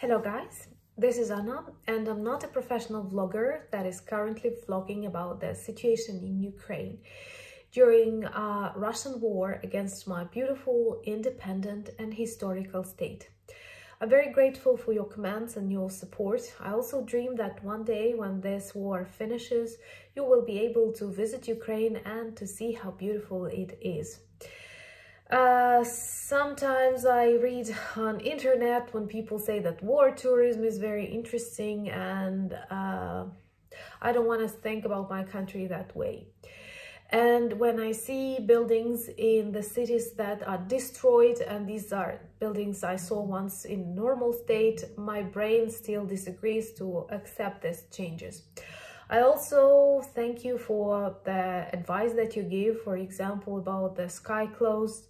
Hello guys, this is Anna and I'm not a professional vlogger that is currently vlogging about the situation in Ukraine during a Russian war against my beautiful, independent and historical state. I'm very grateful for your comments and your support. I also dream that one day when this war finishes, you will be able to visit Ukraine and to see how beautiful it is. Sometimes I read on internet when people say that war tourism is very interesting, and I don't want to think about my country that way. And when I see buildings in the cities that are destroyed, and these are buildings I saw once in normal state, my brain still disagrees to accept these changes. I also thank you for the advice that you give, for example, about the sky closed,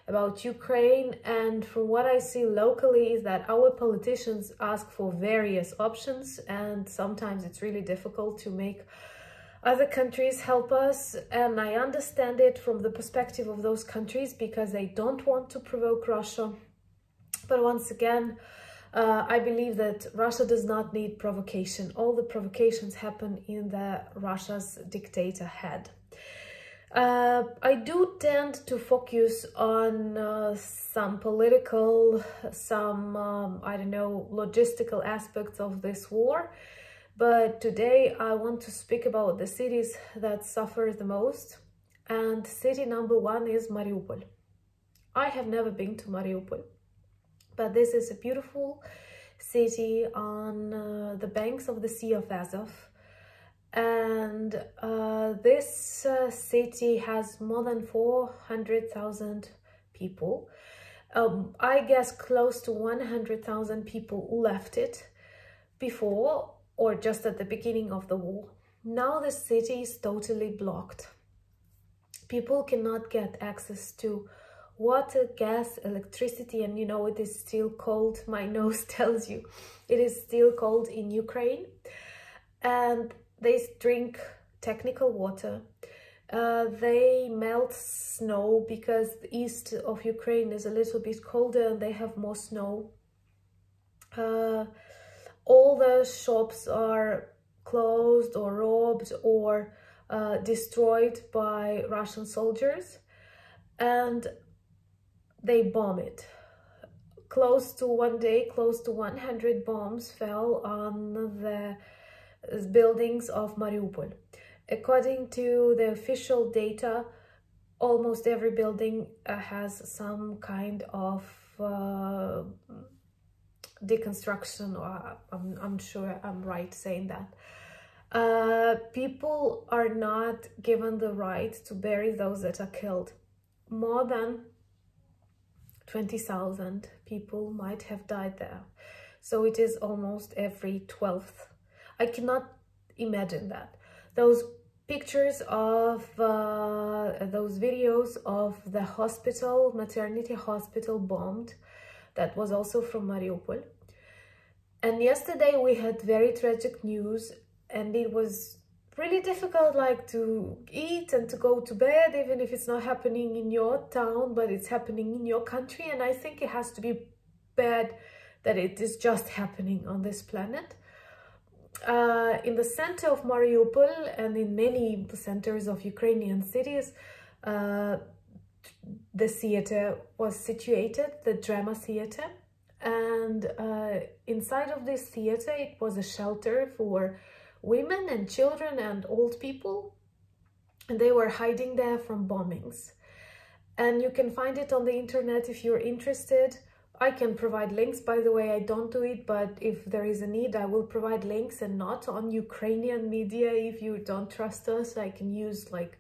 about Ukraine, and from what I see locally is that our politicians ask for various options, and sometimes it's really difficult to make other countries help us, and I understand it from the perspective of those countries because they don't want to provoke Russia. But once again, I believe that Russia does not need provocation. All the provocations happen in the Russia's dictator head. I do tend to focus on some political, some, I don't know, logistical aspects of this war. But today I want to speak about the cities that suffer the most. And city number one is Mariupol. I have never been to Mariupol, but this is a beautiful city on the banks of the Sea of Azov. And this city has more than 400,000 people. I guess close to 100,000 people left it before or just at the beginning of the war. Now the city is totally blocked. People cannot get access to water, gas, electricity, and you know it is still cold. My nose tells you it is still cold in Ukraine. And they drink technical water. They melt snow because the east of Ukraine is a little bit colder and they have more snow. All the shops are closed or robbed or destroyed by Russian soldiers, and they bomb it. Close to 100 bombs fell on the buildings of Mariupol. According to the official data, almost every building has some kind of deconstruction, or I'm sure I'm right saying that. People are not given the right to bury those that are killed. More than 20,000 people might have died there. So it is almost every 12th. I cannot imagine that. Those pictures of those videos of the hospital, maternity hospital bombed, that was also from Mariupol. And yesterday we had very tragic news, and it was really difficult, like, to eat and to go to bed, even if it's not happening in your town, but it's happening in your country. And I think it has to be bad that it is just happening on this planet. In the center of Mariupol and in many centers of Ukrainian cities, the theater was situated, the drama theater, and inside of this theater it was a shelter for women and children and old people, and they were hiding there from bombings. And you can find it on the internet if you're interested. I can provide links, by the way. I don't do it, but if there is a need, I will provide links, and not on Ukrainian media. If you don't trust us, I can use like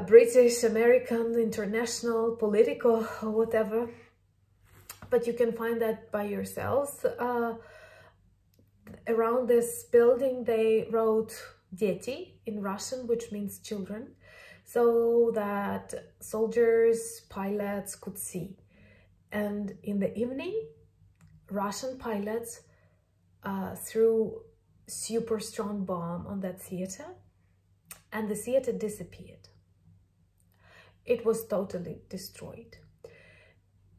British, American, international, political, or whatever. But you can find that by yourselves. Around this building, they wrote "Дети" in Russian, which means children, so that soldiers, pilots could see. And in the evening, Russian pilots threw super strong bomb on that theater, and the theater disappeared. It was totally destroyed.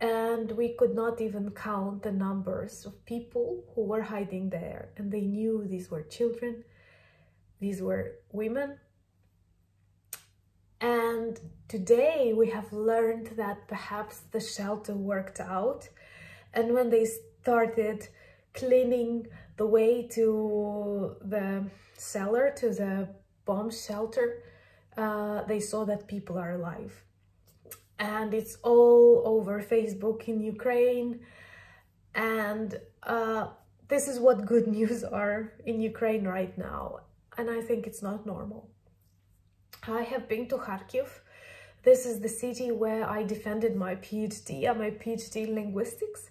And we could not even count the numbers of people who were hiding there. And they knew these were children, these were women. And today we have learned that perhaps the shelter worked out. And when they started cleaning the way to the cellar, to the bomb shelter, they saw that people are alive. And it's all over Facebook in Ukraine. And this is what good news are in Ukraine right now. And I think it's not normal. I have been to Kharkiv. This is the city where I defended my PhD. I'm a PhD in linguistics.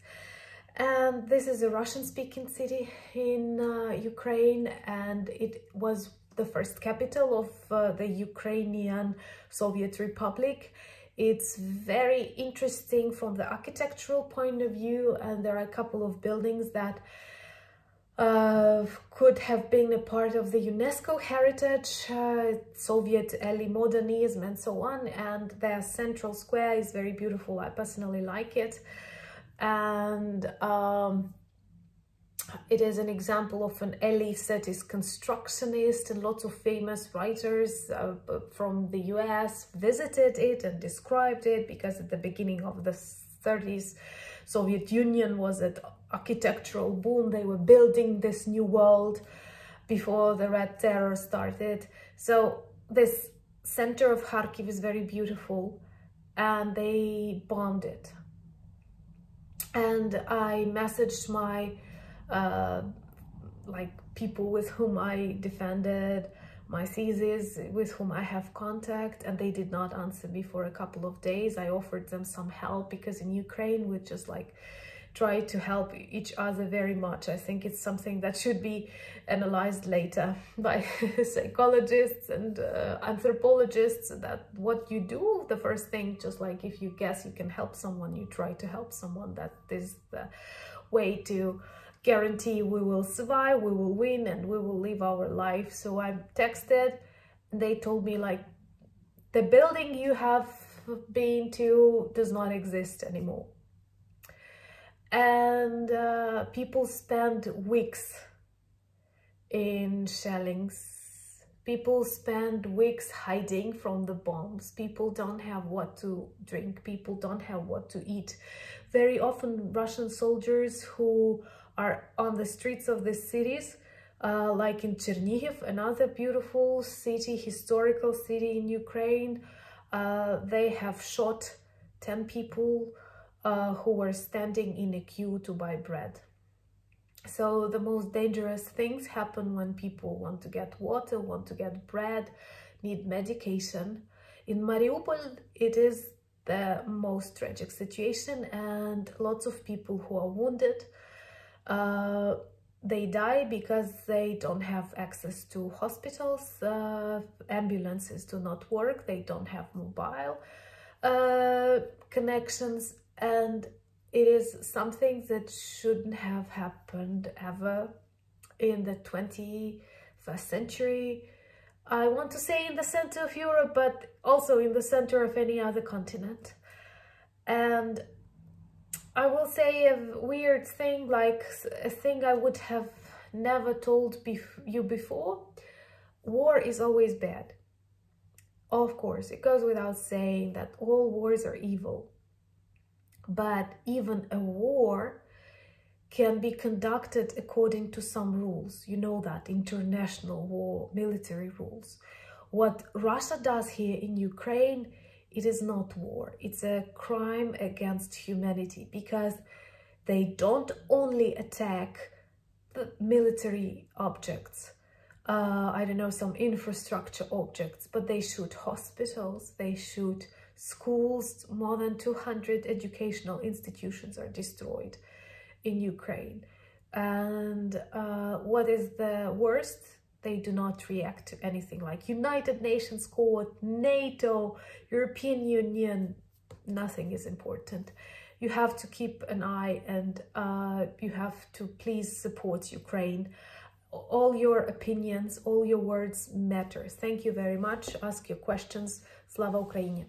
And this is a Russian-speaking city in Ukraine. And it was the first capital of the Ukrainian Soviet Republic. It's very interesting from the architectural point of view, and there are a couple of buildings that could have been a part of the UNESCO heritage, Soviet early modernism and so on, and their central square is very beautiful. I personally like it, and it is an example of an early city's constructionist, and lots of famous writers from the US visited it and described it, because at the beginning of the 30s, Soviet Union was at architectural boom. They were building this new world before the Red Terror started. So this center of Kharkiv is very beautiful, and they bombed it. And I messaged my like people with whom I defended my thesis, with whom I have contact, and they did not answer me for a couple of days. I offered them some help, because in Ukraine we just like try to help each other very much. I think it's something that should be analyzed later by psychologists and anthropologists, that what you do, the first thing, just like if you guess you can help someone, you try to help someone. That is the way to guarantee we will survive, we will win, and we will live our life. So I texted, and they told me, like, the building you have been to does not exist anymore. And people spend weeks in shellings. People spend weeks hiding from the bombs. People don't have what to drink. People don't have what to eat. Very often Russian soldiers who are on the streets of the cities, like in Chernihiv, another beautiful city, historical city in Ukraine, they have shot 10 people who were standing in a queue to buy bread. So the most dangerous things happen when people want to get water, want to get bread, need medication. In Mariupol, it is the most tragic situation, and lots of people who are wounded, they die because they don't have access to hospitals, ambulances do not work, they don't have mobile connections, and it is something that shouldn't have happened ever in the 21st century. I want to say in the center of Europe, but also in the center of any other continent. And I will say a weird thing, like a thing I would have never told you before. War is always bad. Of course, it goes without saying that all wars are evil. But even a war can be conducted according to some rules. You know that, international war, military rules. What Russia does here in Ukraine, it is not war. It's a crime against humanity, because they don't only attack the military objects, I don't know, some infrastructure objects, but they shoot hospitals, they shoot schools. More than 200 educational institutions are destroyed in Ukraine. And what is the worst? They do not react to anything, like United Nations Court, NATO, European Union. Nothing is important. You have to keep an eye, and you have to please support Ukraine. All your opinions, all your words matter. Thank you very much. Ask your questions. Slava Ukraini.